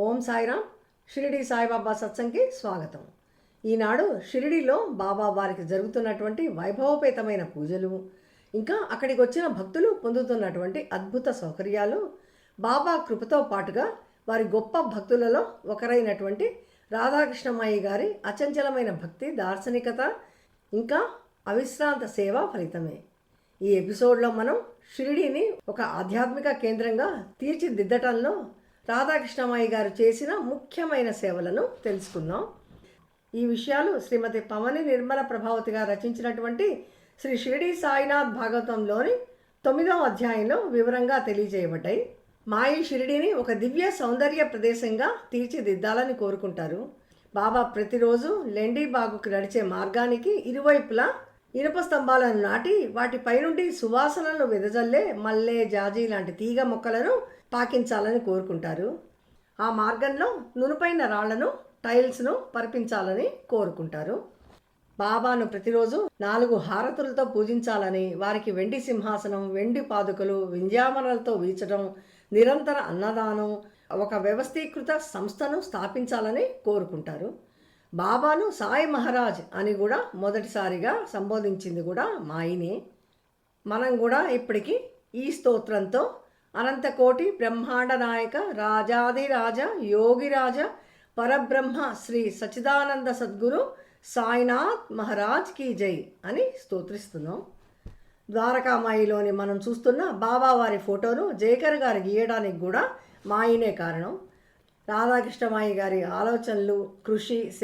ఓం సాయిరామ్. షిరిడి సాయిబాబా సత్సంగ్కి స్వాగతం. ఈనాడు షిరిడిలో బాబా వారికి జరుగుతున్నటువంటి వైభవపేతమైన పూజలు, ఇంకా అక్కడికి వచ్చిన భక్తులు పొందుతున్నటువంటి అద్భుత సౌకర్యాలు, బాబా కృపతో పాటుగా వారి గొప్ప భక్తులలో ఒకరైనటువంటి రాధాకృష్ణమాయి గారి అచంచలమైన భక్తి, దార్శనికత, ఇంకా అవిశ్రాంత సేవ ఫలితమే. ఈ ఎపిసోడ్లో మనం షిరిడిని ఒక ఆధ్యాత్మిక కేంద్రంగా తీర్చిదిద్దటంలో రాధాకృష్ణమాయి గారు చేసిన ముఖ్యమైన సేవలను తెలుసుకుందాం. ఈ విషయాలు శ్రీమతి పవని నిర్మల ప్రభావతి గారు రచించినటువంటి శ్రీ షిరిడి సాయినాథ్ భాగవతంలోని 9వ అధ్యాయంలో వివరంగా తెలియజేయబడ్డాయి. మాయి షిరిడిని ఒక దివ్య సౌందర్య ప్రదేశంగా తీర్చిదిద్దాలని కోరుకుంటారు. బాబా ప్రతిరోజు లెండీబాగుకు నడిచే మార్గానికి ఇరువైపులా ఇనుప స్తంభాలను నాటి వాటిపై నుండి సువాసనలను వెదజల్లే మల్లె, జాజి లాంటి తీగ మొక్కలను పాకించాలని కోరుకుంటారు. ఆ మార్గంలో నునుపైన రాళ్లను, టైల్స్ను పరిపించాలని కోరుకుంటారు. బాబాను ప్రతిరోజు 4 హారతులతో పూజించాలని, వారికి వెండి సింహాసనం, వెండి పాదుకలు, వింజామరలతో వీచడం, నిరంతర అన్నదానం, ఒక వ్యవస్థీకృత సంస్థను స్థాపించాలని కోరుకుంటారు. బాబాను సాయి మహారాజ్ అని కూడా మొదటిసారిగా సంబోధించింది కూడా మాయినే. మనం కూడా ఇప్పటికీ ఈ స్తోత్రంతో అనంతకోటి బ్రహ్మాండ నాయక రాజాదిరాజ యోగిరాజ పరబ్రహ్మ శ్రీ సచిదానంద సద్గురు సాయినాథ్ మహారాజ్ కీ జై అని స్తోత్రిస్తున్నాం. ద్వారకామాయిలోని మనం చూస్తున్న బాబా వారి ఫోటోను జయకర్ గారు గీయడానికి కూడా మాయినే కారణం. రాధాకృష్ణమాయి గారి ఆలోచనలు, కృషి